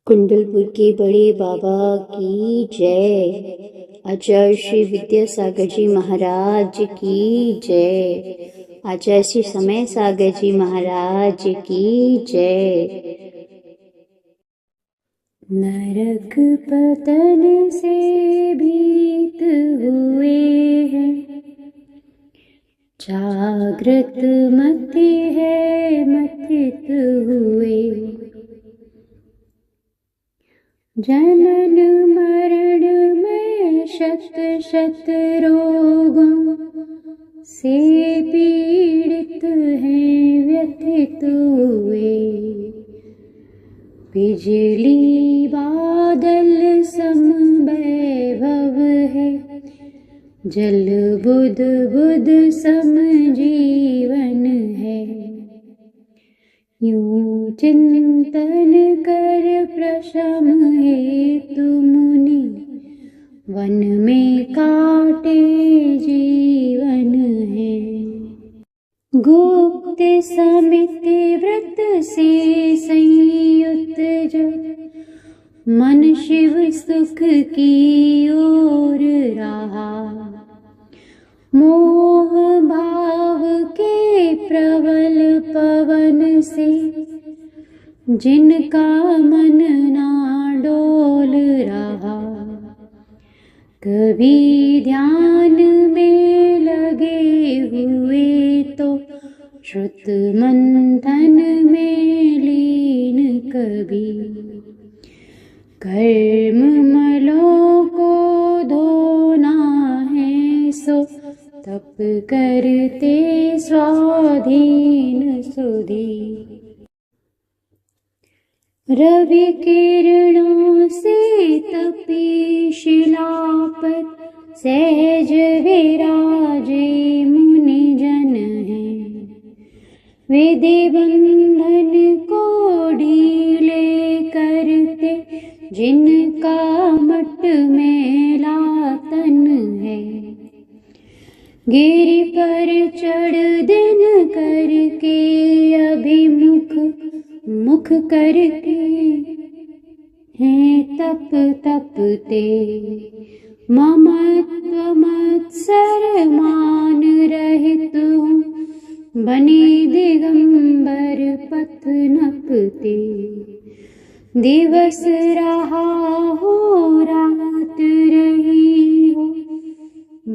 कुंडलपुर के बड़े बाबा की जय। आचार्य श्री विद्यासागर जी महाराज की जय। आचार्य श्री समय सागर जी महाराज की जय। नरक पतन से भीत हुए हैं, जागृत मति है मथित हुए। जनन मरण में शत शत रोगों से पीड़ित हैं व्यथित हुए। बिजली बादल सम वैभव है, जल बुध बुध सम जीवन है। यूं चिंतन कर प्रशम हेतु मुनि, वन में काटे जीवन है। गुप्त समिति व्रत से संयुक्त जब मन शिव सुख की ओर रहा। मोह भाव के प्रबल पवन से जिनका मन ना डोल रहा। कभी ध्यान में लगे हुए तो श्रुत मंथन में लीन कभी। कर्म मलों को धोना है सो तप करते स्वाधीन सुधी। रवि किरणों से तपी शिला पर सहज विराजे मुनि जन हैं। विधि बंधन को ढीले करते जिनका मट मेला तन है। गिरि पर चढ़ दिन करके अभिमुख मुख करके हैं तप तपते। ममत्व मत्सर मान रहित हूँ, बने दिगंबर पथ नपते। दिवस रहा हो रात रही हो,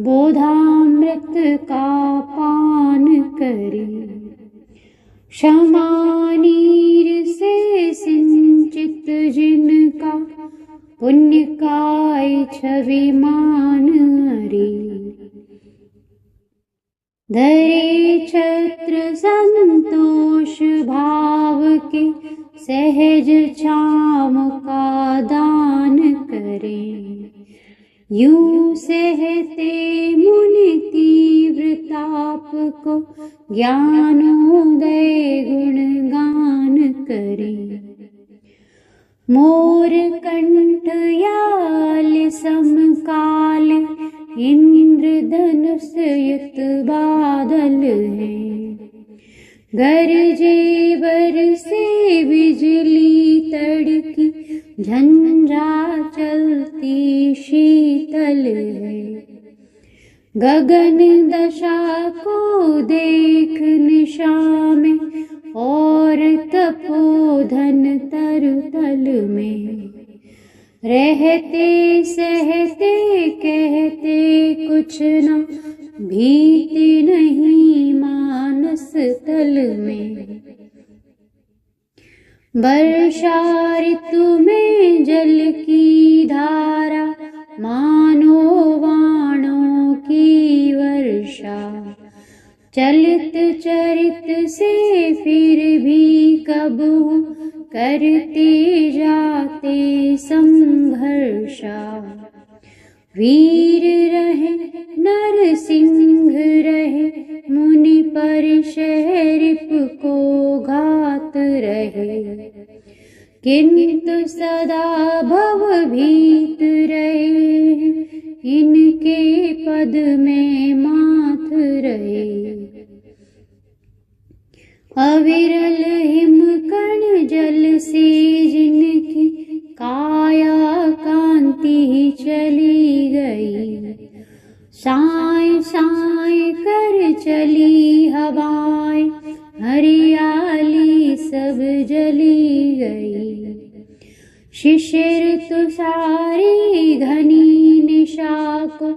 बोधामृत का पान करे। क्षमा नीर से सिंचित जिनका, पुण्य काय छवि मान हरे। धरे छत्र संतोष भाव के, सहज छाम का दान करें। यूं सहते मुनि तीव्र ताप को, ज्ञानोदय गुणगान करें। मोर कंठ याल समकाल, इंद्र धनुष युत बादल है। गरजे बरसे बिजली तड़की, झंझा चलती शीतल है। गगन दशा को देख निशा में, और तपोधन तरुतल में। रहते सहते कहते कुछ न, भीति नहीं मानस तल में। वर्षा ऋतु में जल की धारा, मानो वाणों की वर्षा। चलित चरित से फिर भी कबहू करते जाते संघर्षा। वीर रहे नरसिंह रहे, मुनि पर शहरिप को घात रहे। किंतु सदा भव भीत रहे, इनके पद में माथ रहे। अविरल हिमकण जल से जिनकी चली गई। शिशिर तुषारी घनी निशा को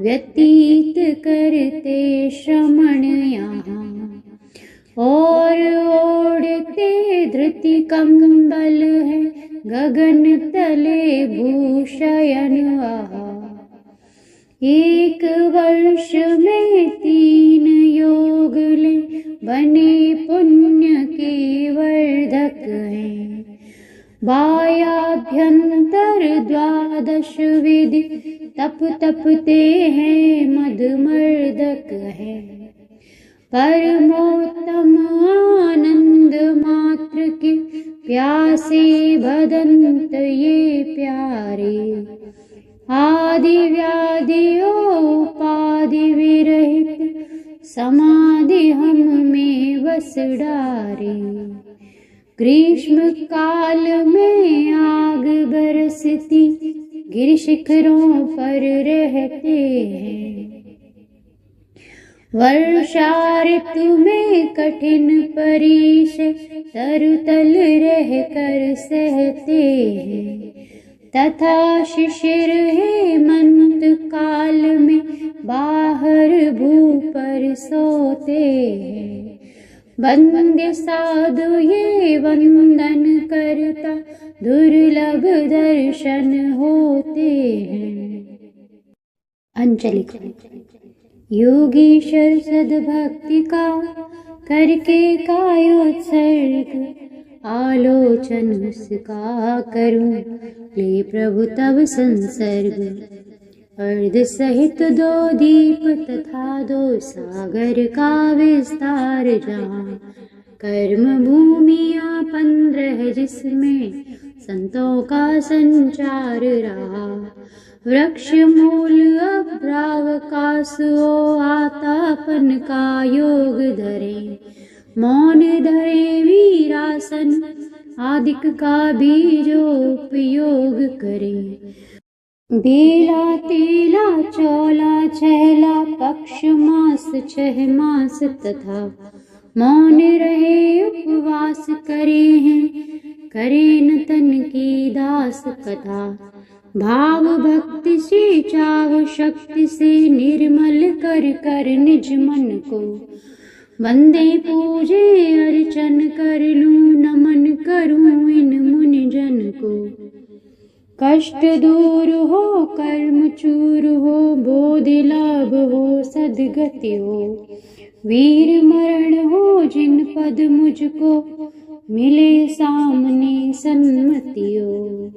व्यतीत करते श्रमण यहाँ, और ओढ़ते धृति कंबल है गगन तले भूषयन वहा। एक वर्ष में 3 योग ले बने पुण्य के वर्धक हैं। बाह्याभ्यंतर 12 विधि तप तपते हैं मदमर्दक है। परमोत्तम आनंद मात्र के प्यासे भदंत ये प्यारे। आदि व्याधि उपाधि विरहित समाधि हम में बस डारे। ग्रीष्म काल में आग बरसती गिर शिखरों पर रहते हैं। वर्षा ऋतु में कठिन परीक्ष तरुतल रह कर सहते हैं। तथा शिशिर हेमंत काल में बाहर भू पर सोते हैं। वंद्य साधु ये वंदन करता दुर्लभ दर्शन होते हैं। अंजलि। योगीश्वर सद्भक्ति का करके कायोत्सर्ग, आलोचन उसका करूं ले प्रभु तब संसर्ग। अर्ध सहित 2 दीप तथा 2 सागर का विस्तार जहाँ। कर्म भूमियाँ 15 जिसमें संतों का संचार रहा। वृक्ष मूल अभ्रावकाश आतापन का योग धरे। मौन धरे वीरासन आदिक का बीजोपयोग करे। बेला तेला चौला चहला पक्ष मास 6 मास तथा। मौन रहे उपवास करे हैं करे न तन की दास कथा। भाव भक्ति से चाव शक्ति से निर्मल कर कर निज मन को। वंदे पूजे अर्चन कर लूं नमन करूं इन मुनि जन को। कष्ट दूर हो कर्म चूर हो बोधि लाभ हो सद्गति हो। वीर मरण हो जिन पद मुझको मिले सामने सन्मति हो।